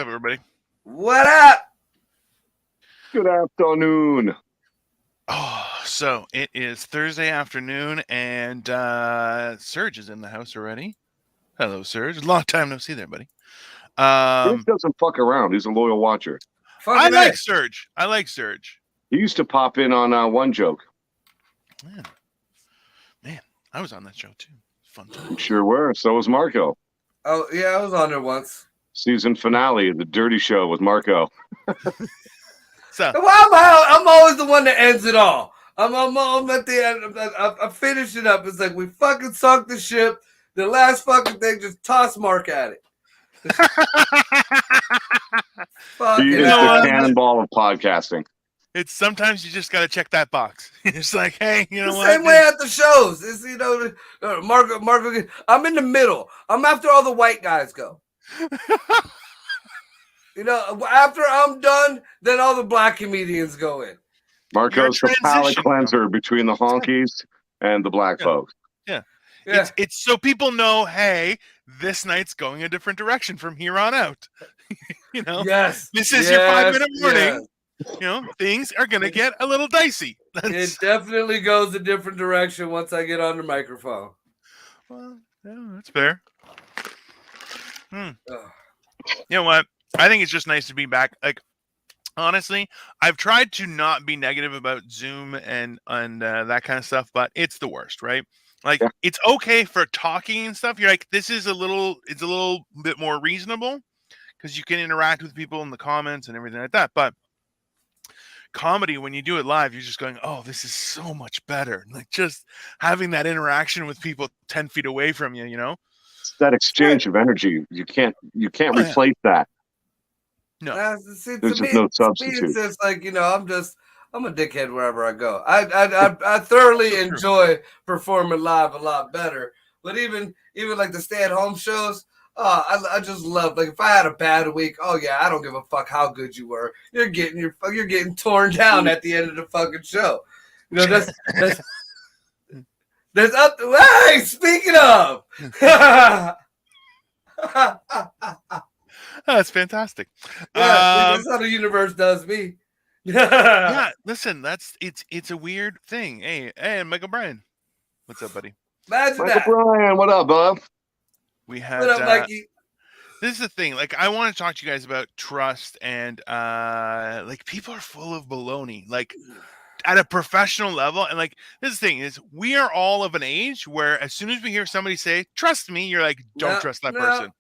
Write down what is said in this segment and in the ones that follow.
up, everybody? What up? Good afternoon. Oh, so it is Thursday afternoon, and Serge is in the house already. Hello, Serge. Long time no see there, buddy. Chris doesn't fuck around. He's a loyal watcher. I like Serge. I like Serge. He used to pop in on One Joke. Man, I was on that show too. Fun time. You sure were. So was Marco. Oh, yeah, I was on there once. Season finale of The Dirty Show with Marco. So I'm always the one that ends it all. I'm at the end. I finish it up. It's like we fucking sunk the ship. The last fucking thing, just toss Mark at it. He is the cannonball of podcasting. It's sometimes you just got to check that box. It's like, hey, you know the what? Same way at the shows. It's, Marco. I'm in the middle. I'm after all the white guys go. After I'm done, then all the black comedians go in. Marco's the palate cleanser between the honkies and the black folks. Yeah. It's so people know, hey, this night's going a different direction from here on out. Yes. This is your 5-minute warning. Yes. Things are gonna get a little dicey. It definitely goes a different direction once I get on the microphone. Well, yeah, that's fair. You know what? I think it's just nice to be back. Like, honestly, I've tried to not be negative about Zoom and that kind of stuff, but it's the worst, right? Like, It's okay for talking and stuff. You're like, it's a little bit more reasonable because you can interact with people in the comments and everything like that. But comedy, when you do it live, you're just going, oh, this is so much better. Like, just having that interaction with people 10 feet away from you, It's that exchange of energy. You can't replace that. No, there's just no substitute. It's just like, I'm a dickhead wherever I go. I thoroughly enjoy performing live a lot better. But even like the stay-at-home shows, I just love, like, if I had a bad week, oh yeah, I don't give a fuck how good you were. You're getting torn down at the end of the fucking show. That's up to, hey, speaking of. That's fantastic. That's how the universe does me. Yeah, listen, it's a weird thing. Hey, Michael Bryan, what's up, buddy? Imagine Michael Bryan, what up, bub? We had. What up, Mikey? This is the thing. Like, I want to talk to you guys about trust and like, people are full of baloney. Like, at a professional level, and like, this thing is, we are all of an age where as soon as we hear somebody say trust me, you're like, don't trust that person.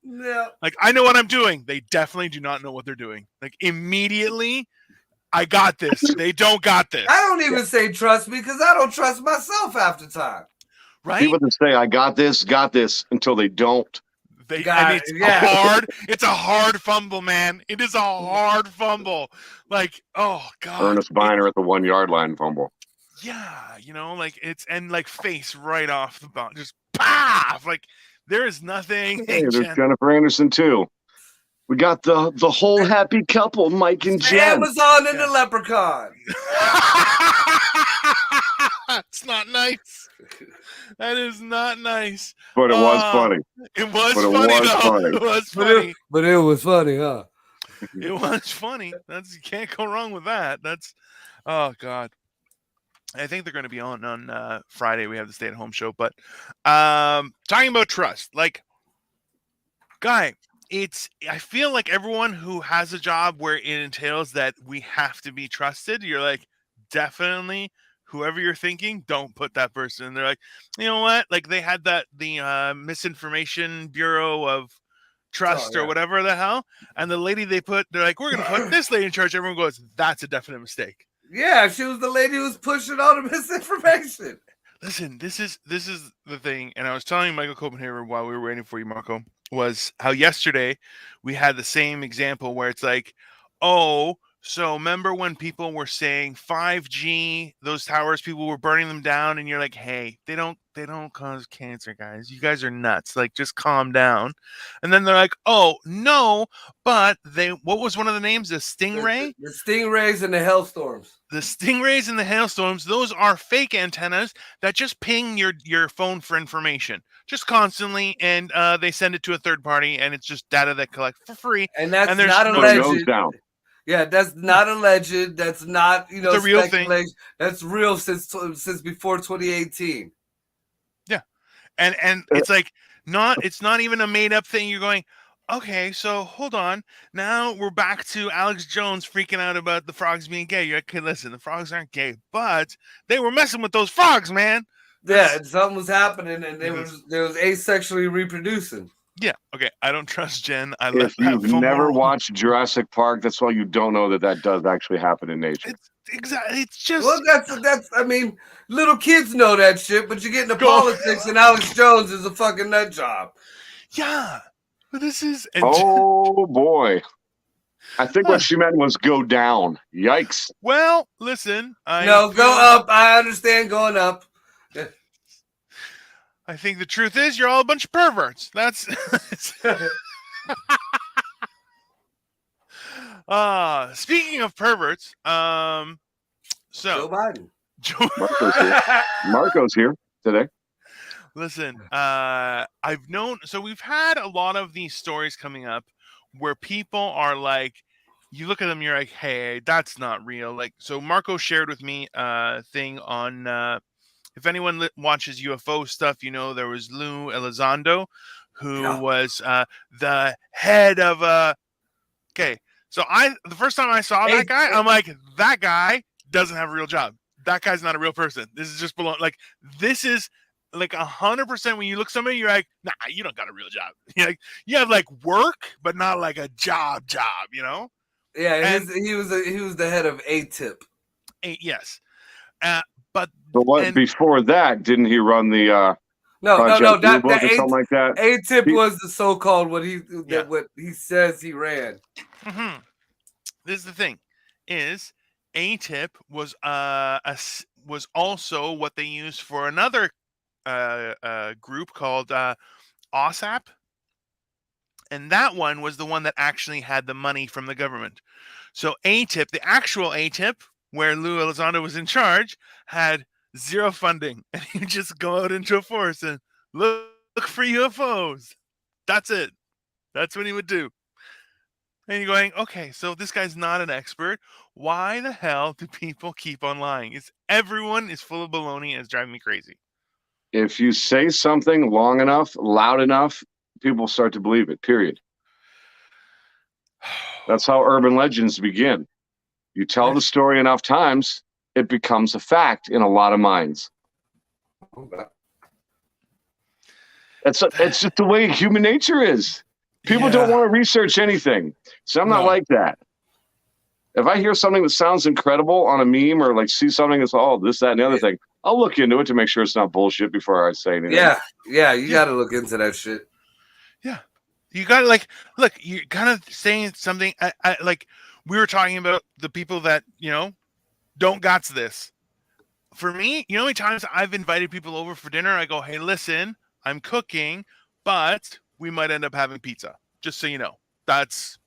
Like, I know what I'm doing. They definitely do not know what they're doing. Like, immediately, I got this. They don't got this. I don't even say trust me because I don't trust myself half the time. Right? People that say I got this until they don't. Hard. It's a hard fumble, man. It is a hard fumble. Like, oh god. Ernest Biner at the 1 yard line fumble. Yeah, like, it's, and like, face right off the ball, just paf. Like, there is nothing. Hey, there's Jennifer Anderson too. We got the whole happy couple, Mike and Jen. Amazon and the Leprechaun. It's not nice. That is not nice. But it was funny. It was funny. It was funny. But it was funny, huh? It was funny. You can't go wrong with that. That's, oh god. I think they're going to be on Friday. We have the stay-at-home show, but talking about trust, like, guy, I feel like everyone who has a job where it entails that we have to be trusted, you're like, definitely, whoever you're thinking, don't put that person. And they're like, you know what? Like, they had the Misinformation Bureau of Trust or whatever the hell. And the lady they're like, we're going to put this lady in charge. Everyone goes, that's a definite mistake. Yeah, she was the lady who was pushing all the misinformation. Listen, this is the thing. And I was telling Michael Copenhagen while we were waiting for you, Marco, was how yesterday we had the same example where it's like, oh, So remember when people were saying 5G, those towers, people were burning them down, and you're like, hey, they don't cause cancer, guys. You guys are nuts. Like, just calm down. And then they're like, oh no, but what was one of the names? The Stingray? The Stingrays and the Hellstorms. The Stingrays and the Hailstorms, those are fake antennas that just ping your phone for information, just constantly, and they send it to a third party, and it's just data that collect for free. And that's there's not no- alleged. down. Yeah, that's not alleged. That's not It's a real thing. speculation. That's real since before 2018. Yeah, and it's like it's not even a made up thing. You're going, okay, so hold on. Now we're back to Alex Jones freaking out about the frogs being gay. You're like, okay, listen, the frogs aren't gay, but they were messing with those frogs, man. Yeah, something was happening, and they was asexually reproducing. Yeah, okay. I don't trust Jen. If you've never watched Jurassic Park, that's why you don't know that does actually happen in nature. It's just. Well, that's. I mean, little kids know that shit, but you get into politics, and Alex Jones is a fucking nut job. Yeah, but this is. Oh boy, I think what she meant was go down. Yikes. Well, listen. Go up. I understand going up. I think the truth is you're all a bunch of perverts. That's speaking of perverts, so Joe Biden. Marco's here today. Listen, I've known, so we've had a lot of these stories coming up where people are like, you look at them, you're like, hey, that's not real. Like, so Marco shared with me a thing on if anyone watches UFO stuff, there was Lou Elizondo, who was the head of okay. So the first time I saw that guy, I'm like, that guy doesn't have a real job. That guy's not a real person. This is just this is like 100% when you look at somebody, you're like, nah, you don't got a real job. You have like work, but not like a job, Yeah, and he was the head of ATIP. Yes. But what before that? Didn't he run the no that something like that? ATIP was the so-called what he says he ran. Mm-hmm. This is the thing: is ATIP was was also what they used for another group called OSAP, and that one was the one that actually had the money from the government. So ATIP, the actual ATIP, where Lou Elizondo was in charge, had zero funding, and he just go out into a forest and look for UFOs. That's it. That's what he would do. And you're going, okay, so this guy's not an expert. Why the hell do people keep on lying? Everyone is full of baloney, and it's driving me crazy. If you say something long enough, loud enough, people start to believe it, period. That's how urban legends begin. You tell the story enough times, it becomes a fact in a lot of minds. It's just the way human nature is. People don't want to research anything. So I'm not like that. If I hear something that sounds incredible on a meme or like see something that's this, that, and the other thing, I'll look into it to make sure it's not bullshit before I say anything. Yeah, you got to look into that shit. Yeah. You got to look, you're kind of saying something. I like, we were talking about the people that, don't got this. For me, how many times I've invited people over for dinner? I go, hey, listen, I'm cooking, but we might end up having pizza. Just so you know. That's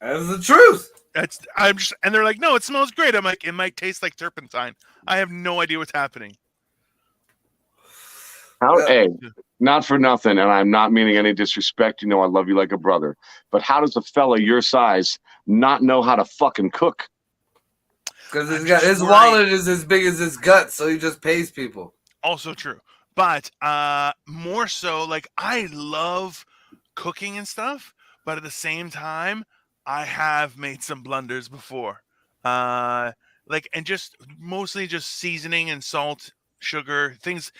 the truth. And they're like, no, it smells great. I'm like, it might taste like turpentine. I have no idea what's happening. Not for nothing, and I'm not meaning any disrespect. I love you like a brother. But how does a fella your size not know how to fucking cook? Because his wallet is as big as his gut, so he just pays people. Also true. But more so, like, I love cooking and stuff, but at the same time, I have made some blunders before. And just mostly just seasoning and salt, sugar, things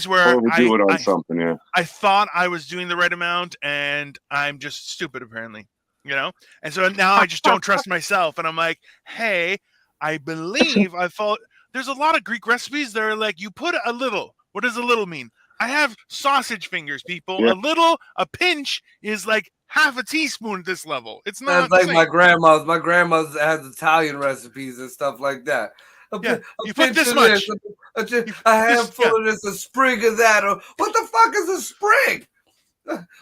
where overdo it on something, yeah. I thought I was doing the right amount, and I'm just stupid apparently, And so now I just don't trust myself, and I'm like, hey, I believe I thought there's a lot of Greek recipes that are like, you put a little. What does a little mean? I have sausage fingers, people. Yeah. A pinch is like half a teaspoon at this level. It's That's not like safe. my grandma's. My grandma's has Italian recipes and stuff like that. Yeah, A you put pinch this of much. a handful of this, a sprig of that. Or what the fuck is a sprig?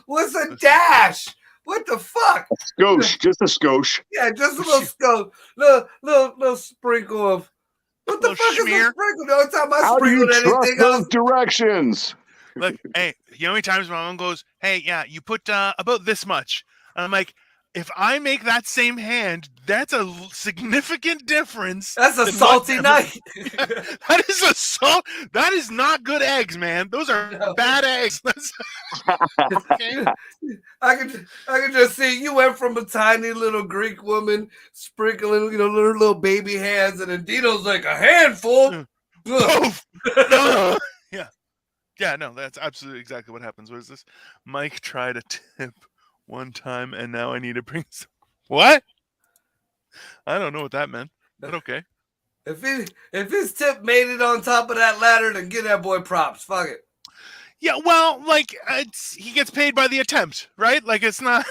What's a dash? What the fuck? A skosh, just a skosh. Yeah, just a little scope, little sprinkle of. What the fuck Schmear. is a sprinkle? The only time I How do you sprinkled trust anything those else. Hey, directions? you know how many times my mom goes, "Hey, yeah, you put about this much," and I'm like, if I make that same hand, that's a significant difference. That's a salty night. That is a salt. That is not good eggs, man. Those are bad eggs. Okay. I can just see you went from a tiny little Greek woman sprinkling, little baby hands, and then Dino's like a handful. Poof. Yeah, no, that's absolutely exactly what happens. What is this? Mike tried a tip one time, and now I need to bring some. What? I don't know what that meant, but okay. If his tip made it on top of that ladder, then give that boy props. Fuck it. Yeah, well, like he gets paid by the attempt, right? Like it's not,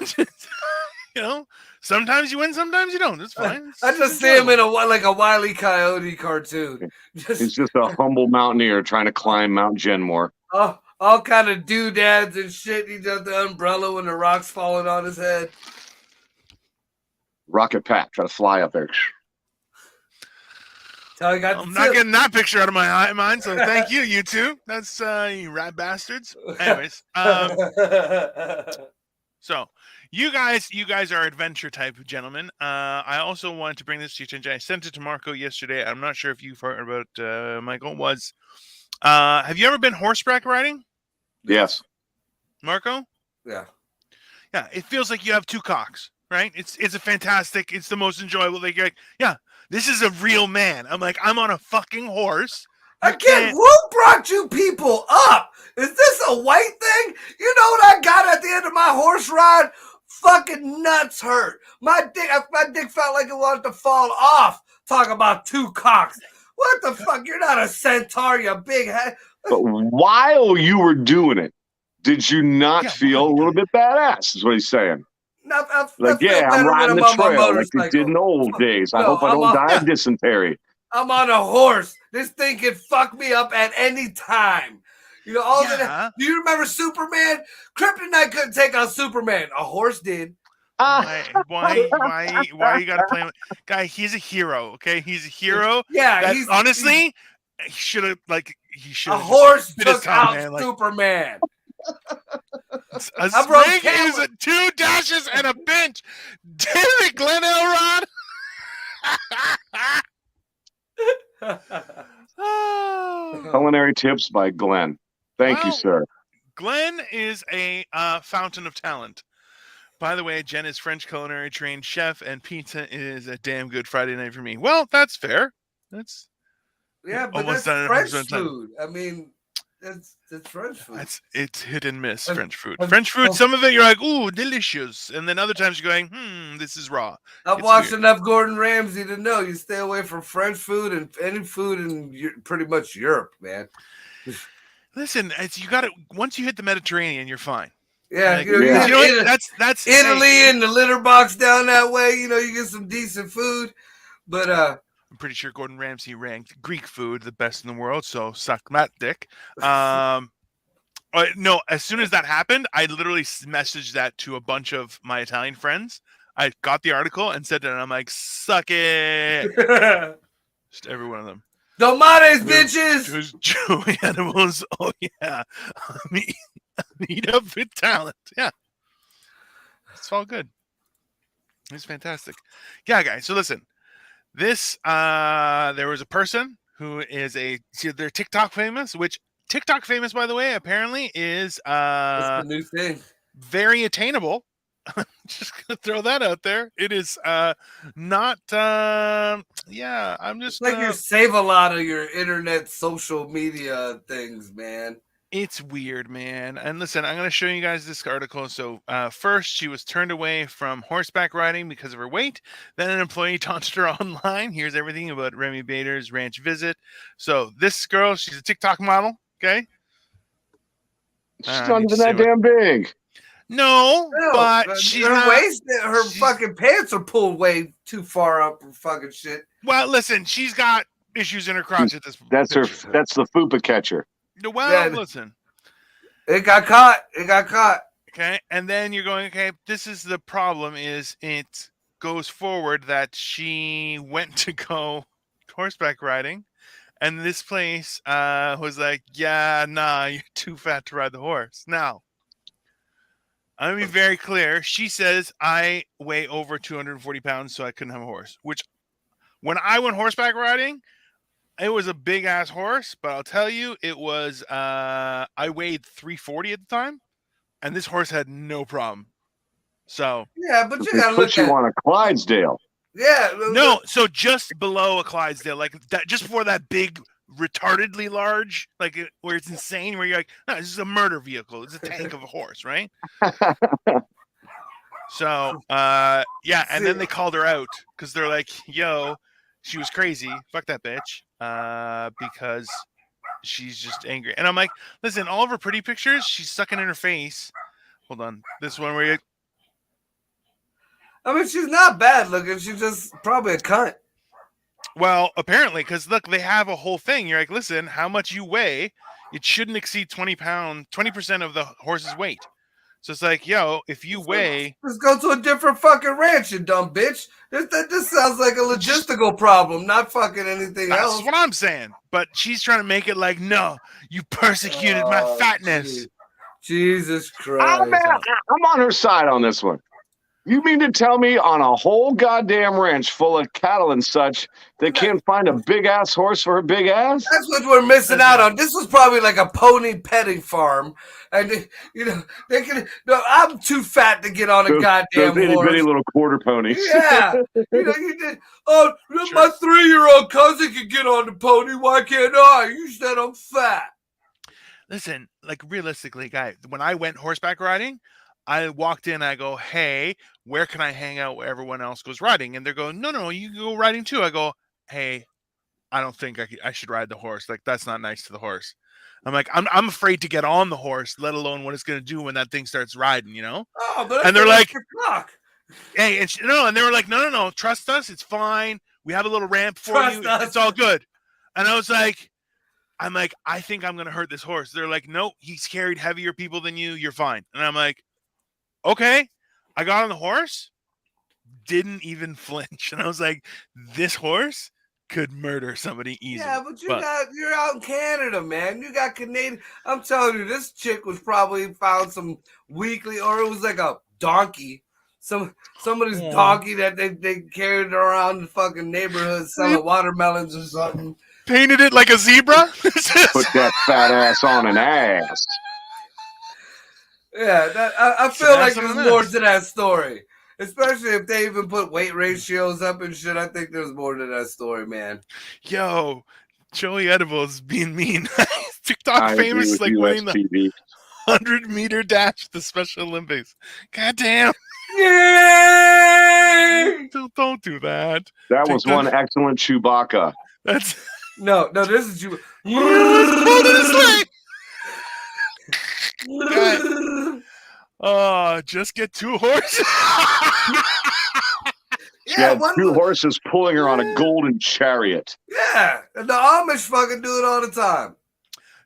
Sometimes you win, sometimes you don't. It's fine. I just see him in a Wile E. Coyote cartoon. He's just a humble mountaineer trying to climb Mount Genmore. All kind of doodads and shit. He does the umbrella when the rock's falling on his head. Rocket Pat, try to fly up there. I'm not getting that picture out of my mind, so thank you, you two. That's you rat bastards. Anyways, so you guys are adventure type gentlemen. I also wanted to bring this to your attention. I sent it to Marco yesterday. I'm not sure if you've heard about Michael. Have you ever been horseback riding? Yes. Marco? Yeah. Yeah, it feels like you have two cocks, right? It's a fantastic, it's the most enjoyable. Like, you're like, yeah, this is a real man. I'm like, I'm on a fucking horse. Again, who brought you people up? Is this a white thing? You know what I got at the end of my horse ride? Fucking nuts hurt. My dick felt like it wanted to fall off. Talk about two cocks. What the fuck? You're not a centaur, you big head. But while you were doing it, did you not feel a little bit badass? Is what he's saying. I'm riding the trail like you did in the old days. I hope I don't die of dysentery. I'm on a horse. This thing can fuck me up at any time. Do you remember Superman? Kryptonite couldn't take out Superman. A horse did. Why you gotta play him? Guy, he's a hero, okay? He's a hero. Yeah, honestly, he should have a horse took out Superman. A spring is 2 dashes and a bench. Damn it, Glenn Elrod. Culinary tips by Glenn. Thank you, sir. Glenn is a fountain of talent. By the way, Jen is French culinary trained chef, and pizza is a damn good Friday night for me. Well, that's fair. But that's French food. I mean, it's French food. It's hit and miss. French food. French food. Some of it you're like, ooh, delicious, and then other times you're going, this is raw. I've watched enough Gordon Ramsay to know you stay away from French food and any food in pretty much Europe, man. Listen, you got it. Once you hit the Mediterranean, you're fine. Yeah, that's Italy and the litter box down that way. You get some decent food, but I'm pretty sure Gordon Ramsay ranked Greek food the best in the world. So suck that dick. No, as soon as that happened, I literally messaged that to a bunch of my Italian friends. I got the article and said it, and I'm like, suck it. Just every one of them. Tomates, bitches. Those Joey animals. Oh yeah, meet up with talent. Yeah, it's all good. It's fantastic. Yeah, guys. So listen, this there was a person who is they're TikTok famous. Which TikTok famous, by the way, apparently is the new thing. Very attainable. Just gonna throw that out there. It is not I'm just like you save a lot of your internet social media things, man. It's weird, man. And listen, I'm gonna show you guys this article. So first she was turned away from horseback riding because of her weight. Then an employee taunted her online. Here's everything about Remy Bader's ranch visit. So this girl, she's a TikTok model, okay? She's not even that damn big. No, No, but she's her not. waist, her fucking pants are pulled way too far up her fucking shit. Well, listen, she's got issues in her crotch at this. That's her. picture. That's the fupa catcher. Well, Yeah. listen. It got caught. It got caught. Okay, and then you're going, okay, this is the problem is it goes forward that she went to go horseback riding, and this place was like, yeah, nah, you're too fat to ride the horse. Now, I'm going to be very clear. She says, I weigh over 240 pounds, so I couldn't have a horse, which when I went horseback riding, it was a big ass horse, but I'll tell you, it was, I weighed 340 at the time, and this horse had no problem. So Yeah, but you They gotta put look you at. on a Clydesdale. Yeah. no, so just below a Clydesdale, like that, just before that big, retardedly large, like where it's insane, where you're like, no, this is a murder vehicle. It's a tank of a horse, right? So, yeah, and then they called her out because they're like, yo, she was crazy. Fuck that bitch. Because she's just angry. And I'm like, listen, all of her pretty pictures, she's sucking in her face. Hold on. This one where you're I mean, she's not bad looking. She's just probably a cunt. well, apparently, because look, they have a whole thing. You're like, listen, how much you weigh, it shouldn't exceed 20% of the horse's weight. So it's like, yo, if you weigh, Let's go to a different fucking ranch, you dumb bitch. This sounds like a logistical problem, not fucking anything that's else. what I'm saying. But she's trying to make it like, no, you persecuted my fatness. Jesus Christ. I'm on her side on this one. You mean to tell me on a whole goddamn ranch full of cattle and such, they can't find a big ass horse for her big ass? That's what we're missing out on. This was probably like a pony petting farm, and you know they can. No, I'm too fat to get on a goddamn Those itty horse. bitty little quarter ponies. Yeah, you know you did. Oh, Sure. my 3-year-old cousin can get on the pony. Why can't I? You said I'm fat. Listen, like realistically, guy, when I went horseback riding, I walked in, I go, hey, where can I hang out where everyone else goes riding? And they're going, no, you can go riding too. I go, hey, I don't think I should ride the horse. Like, that's not nice to the horse. I'm like, I'm afraid to get on the horse, let alone what it's going to do when that thing starts riding, you know? Oh, but And they're like, clock. hey, and they were like, no, trust us. It's fine. We have a little ramp for Trust you. us. It's all good. And I was like, I think I'm going to hurt this horse. They're like, no, he's carried heavier people than you. You're fine. And I'm like, okay. I got on the horse, didn't even flinch. And I was like, this horse could murder somebody easily. Yeah, but you're out in Canada, man. You got Canadian. I'm telling you, this chick was probably found some weekly, or it was like a donkey. Somebody's donkey that they carried around the fucking neighborhood selling watermelons or something. Painted it like a zebra. Put that fat ass on an ass. Yeah, I feel like there's more to that story. Especially if they even put weight ratios up and shit. I think there's more to that story, man. Yo, Joey Edibles being mean. TikTok famous, like winning the 100-meter dash at the Special Olympics. God damn. Yay! Don't do that. That was one excellent Chewbacca. That's no. This is you. Just get 2 horses. She had 2 horses pulling her on a golden chariot. Yeah, and the Amish fucking do it all the time.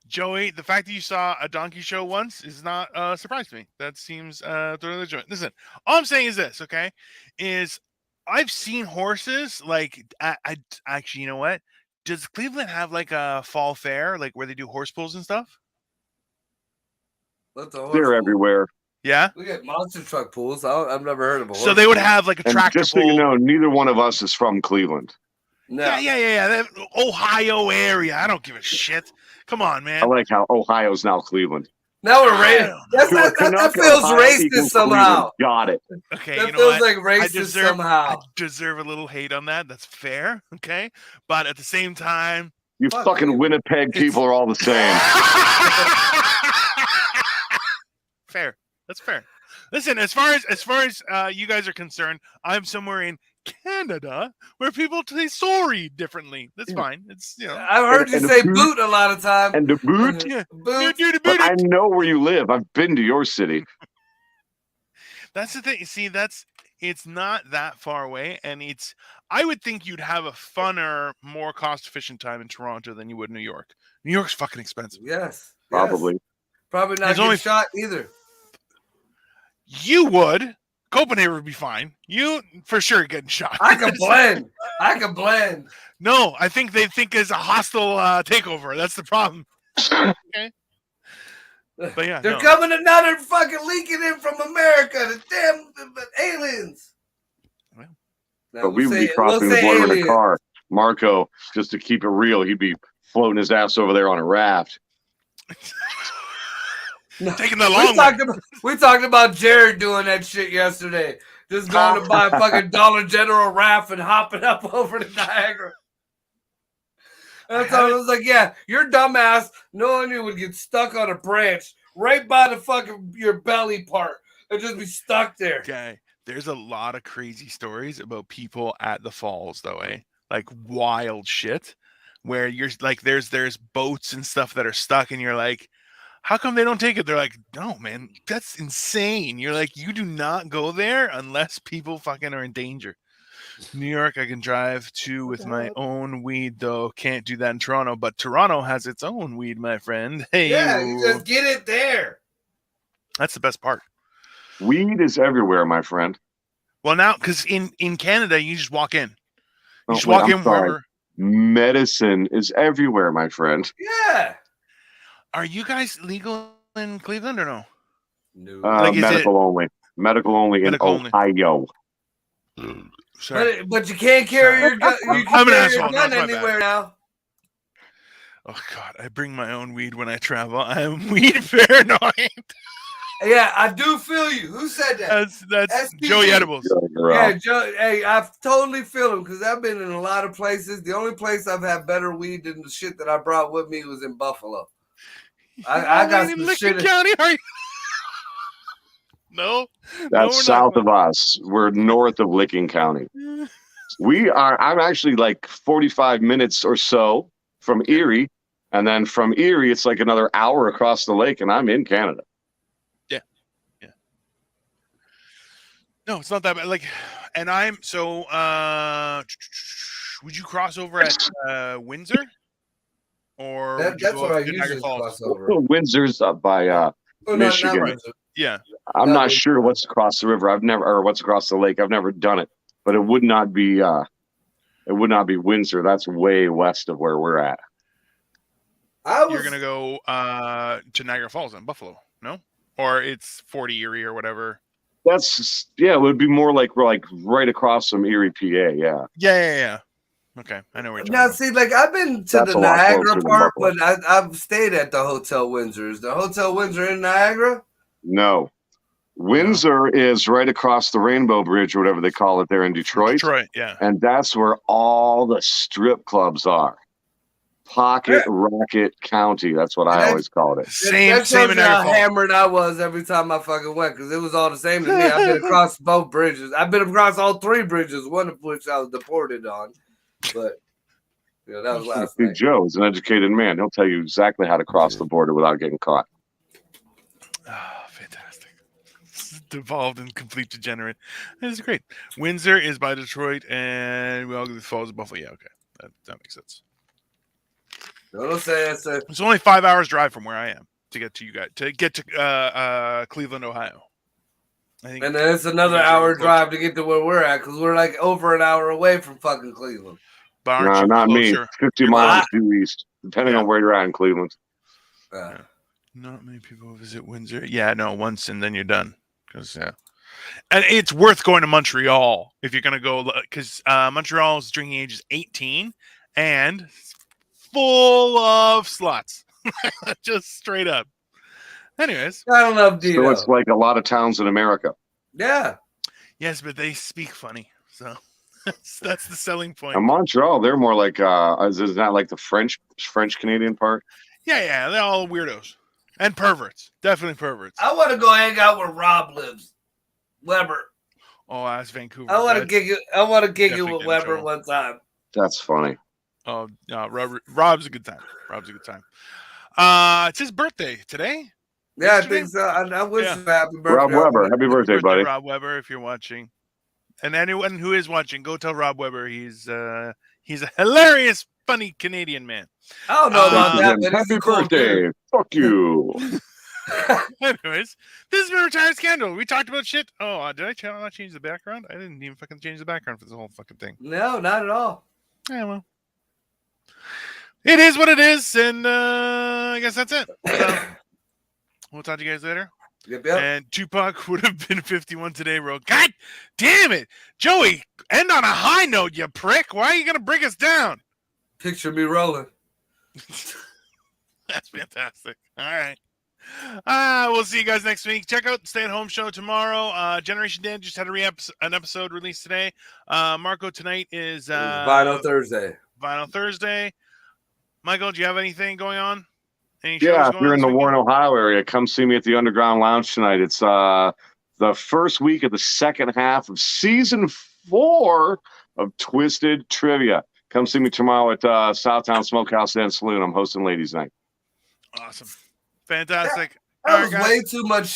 Joey, the fact that you saw a donkey show once is not a surprise to me. That seems thoroughly joint. Listen, all I'm saying is this, okay? Is I've seen horses like I actually, you know what? Does Cleveland have like a fall fair, like where they do horse pulls and stuff? They're everywhere. Yeah, we get monster truck pools. I've never heard of a horse. So they would have like a tractor just pull. So you know, neither one of us is from Cleveland. No. Yeah. That Ohio area. I don't give a shit. Come on, man. I like how Ohio's now Cleveland. Now we're racist. That feels racist somehow. Got it. Okay, that you know feels what? like racist somehow. I deserve a little hate on that. That's fair, okay? But at the same time, you fucking Winnipeg people are all the same. Fair. That's fair. Listen, as far as you guys are concerned, I'm somewhere in Canada where people say sorry differently. That's fine. It's I've heard you say boot a lot of time. And the boot. Yeah. Boot. But I know where you live. I've been to your city. That's the thing. See, it's not that far away, and I would think you'd have a funner, more cost-efficient time in Toronto than you would in New York. New York's fucking expensive. Yes. Probably. Probably not There's getting only- shot either. You would. Copenhagen would be fine. You for sure getting shot. I can blend. I can blend. No, I think they think it's a hostile takeover. That's the problem. Okay. But yeah, They're no. coming and now they're fucking leaking in from America. The damn aliens. Well, But we would be crossing the border in a car. Marco, just to keep it real, he'd be floating his ass over there on a raft. Taking the long way. We talked about Jared doing that shit yesterday. Just going to buy a fucking Dollar General raft and hopping up over to Niagara. And so I was like, yeah, your dumbass, knowing you would get stuck on a branch right by the fucking your belly part and just be stuck there. Okay. There's a lot of crazy stories about people at the falls, though, eh? Like wild shit where you're like, there's boats and stuff that are stuck, and you're like, how come they don't take it? They're like, no, man, that's insane. You're like, you do not go there unless people fucking are in danger. New York, I can drive to with my own weed, though. Can't do that in Toronto, but Toronto has its own weed, my friend. Hey, yeah, you just get it there. That's the best part. Weed is everywhere, my friend. Well, now, because in Canada, you just walk in. You just wait, walk I'm in sorry. wherever. Medicine is everywhere, my friend. Yeah. Are you guys legal in Cleveland or no? No. Like, is medical only. Medical only Medical in only. Ohio. Sorry. But you can't carry your gun. You I'm can an carry asshole. your No, gun it's my bad. anywhere now. Oh God, I bring my own weed when I travel. I'm weed paranoid. Yeah, I do feel you. Who said that? That's SPG. Joey Edibles. Yeah, Joe. Hey, I totally feel him because I've been in a lot of places. The only place I've had better weed than the shit that I brought with me was in Buffalo. I got in some Licking shit. County. Are you? No, That's south of us. We're north of Licking County. I'm actually like 45 minutes or so from Erie. And then from Erie, it's like another hour across the lake, and I'm in Canada. Yeah. No, it's not that bad. Like, and I'm so. Would you cross over at Windsor? Or would you That's go what up I to Niagara usually Falls? cross over. Windsor's up by Michigan. Yeah. I'm not sure what's across the river. What's across the lake. I've never done it, but it would not be Windsor. That's way west of where we're at. You're gonna go to Niagara Falls in Buffalo, no? Or it's 40 Erie or whatever. It would be more like we're like right across from Erie, PA. Yeah. Okay, I know where you're talking Now, about. see, like I've been to the Niagara part, but I've stayed at the Hotel Windsor. Is the Hotel Windsor in Niagara? No. Windsor is right across the Rainbow Bridge, or whatever they call it there in Detroit. Yeah. And that's where all the strip clubs are. Pocket Rocket County. That's what I always called it. Same in how hammered I was every time I fucking went, because it was all the same to me. I've been across both bridges. I've been across all three bridges, one of which I was deported on. But that was last night. Joe is an educated man. He'll tell you exactly how to cross the border without getting caught. Oh, fantastic. It's devolved in complete degenerate. This is great. Windsor is by Detroit, and Falls of Buffalo. Yeah, okay. That makes sense. It's only 5 hours drive from where I am to get to you guys, to get to Cleveland, Ohio. I think, and then it's another hour drive to get to where we're at, because we're like over an hour away from fucking Cleveland. But no, not closer? Me. 50 miles due east, depending on where you're at in Cleveland. Not many people visit Windsor. Yeah, no, once and then you're done. And it's worth going to Montreal if you're going to go, because Montreal's drinking age is 18 and full of sluts. Just straight up. Anyways. I don't love Dino. So it's like a lot of towns in America. Yeah. Yes, but they speak funny. So that's the selling point. In Montreal, they're more like, is that like the French Canadian part? Yeah. They're all weirdos. And perverts. Definitely perverts. I want to go hang out where Rob lives. Weber. Oh, that's Vancouver. I want to gig it with Weber one time. That's funny. Oh, no, Rob's a good time. It's his birthday today. Yeah, I think so. I wish Yeah. him a happy birthday. Rob Weber, happy birthday, buddy. Rob Weber, if you're watching, and anyone who is watching, go tell Rob Weber he's a hilarious, funny Canadian man. I don't know about that, but he's Happy a cool birthday. dude. Fuck you. Anyways, this has been Retired Scandal. We talked about shit. Oh, did I not change the background? I didn't even fucking change the background for this whole fucking thing. No, not at all. Yeah, well, it is what it is, and I guess that's it. So, we'll talk to you guys later. Yep. And Tupac would have been 51 today, bro. God damn it. Joey, end on a high note, you prick. Why are you going to bring us down? Picture me rolling. That's fantastic. All right. We'll see you guys next week. Check out the Stay at Home show tomorrow. Generation Dan just had an episode released today. Marco, tonight is Vinyl Thursday. Vinyl Thursday. Michael, do you have anything going on? Any Yeah, shows if you're in the going on Warren, Ohio area, come see me at the Underground Lounge tonight. It's the first week of the second half of season 4 of Twisted Trivia. Come see me tomorrow at Southtown Smokehouse and Saloon. I'm hosting Ladies Night. Awesome. Fantastic. That was way too much